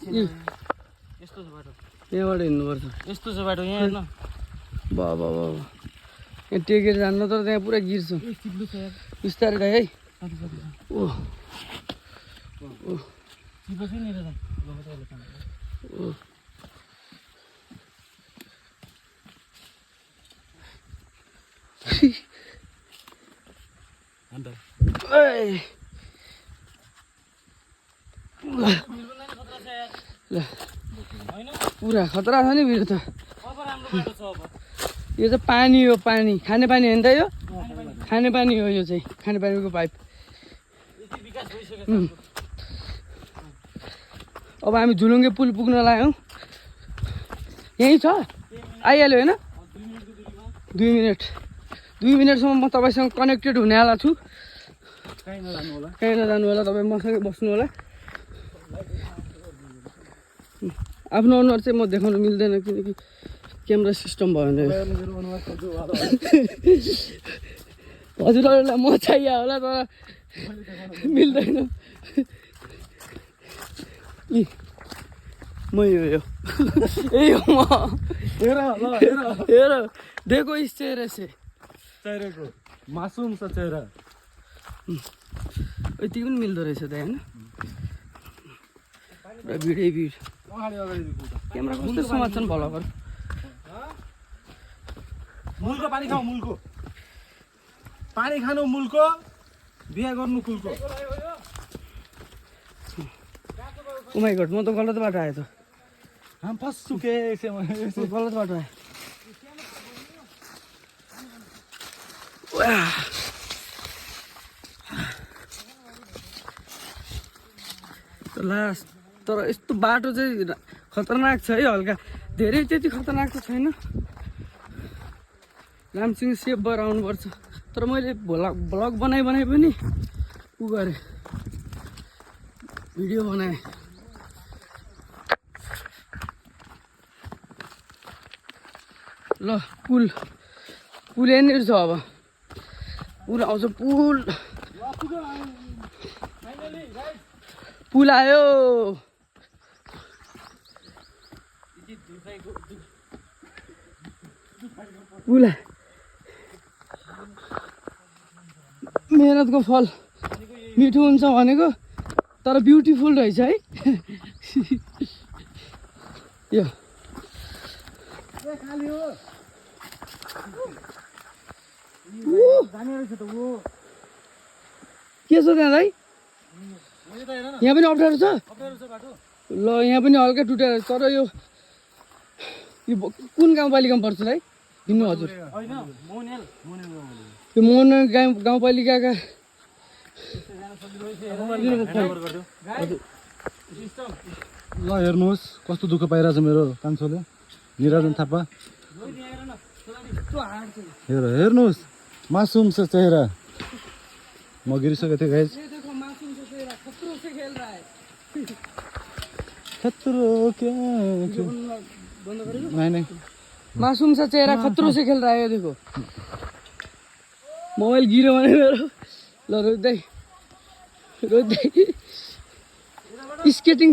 यस्तो छ बाटो यहाँबाट हिँड्नुपर्छ यस्तो छ बाटो यहाँ हेर्न बा बा बा यहाँ टेकेर जान्न तर त्यहाँ पुरा गिर्छ बिस्तारै है ओ पुरा खतरा छ नि भिड त यो चाहिँ पानी हो पानी खाने पानी होइन त यो खाने पानी हो यो चाहिँ खाने पानीको पाइप अब हामी झुलुङ्गे पुल पुग्न लाग्यौँ यहीँ छ आइहाल्यो होइन 2 मिनटसम्म म तपाईँसँग कनेक्टेड हुनेवाला छु कहीँ नजानु होला तपाईँ मसँगै बस्नु होला आफ्नो अनुहार चाहिँ म देखाउन मिल्दैन किनकि क्यामेरा सिस्टम भयो भने हजुरहरूलाई म चाहियो होला तर मिल्दैन म यो ए हो म हेर देखो इस चेहरे से चेहरे को मासूम सा चेहरा यति पनि मिल्दो रहेछ त होइन पुरा भिडै भिड क्यामेरा कस्तो समात्छन् भलभर मुलको पानी खाऊ मुलको पानी खानु मुलको बिहा गर्नु कुलको ओ माइ गॉड म त गलत बाटो आएँ त हम फंस चुके ऐसे गलत बाटो आएँ लास्ट तर यस्तो बाटो चाहिँ खतरनाक छ है हल्का धेरै त्यति खतरनाक त छैन राम्रोसँग सेफ भएर आउनुपर्छ तर मैले भ्लग बनाइ पनि उ गरेँ भिडियो बनाएँ ल पुल यहाँनिर छ अब पुल आउँछ पुल आयो पुल मेहनतको फल मिठो हुन्छ भनेको तर ब्युटिफुल रहेछ है यो के छ त्यहाँ दाइ यहाँ पनि अप्ठ्यारो छ ल यहाँ पनि हल्का टुटेर तर यो कुन गाउँपालिकामा पर्छ दाइ हिँड्नु हजुर यो मोहन गाउँपालिकाका ल हेर्नुहोस् कस्तो दुःख पाइरहेछ मेरो कान्छोले निराजन थापा हेर्नुहोस् मासुम छ चेहरा म गिरिसकेको थिएँ गाइस खतरो क्या नहीं मासूम सा चेहरा खतरों से खेल रहा है देखो मोबाइल गिरो भने मेरो ल रोज्दै स्केटिङ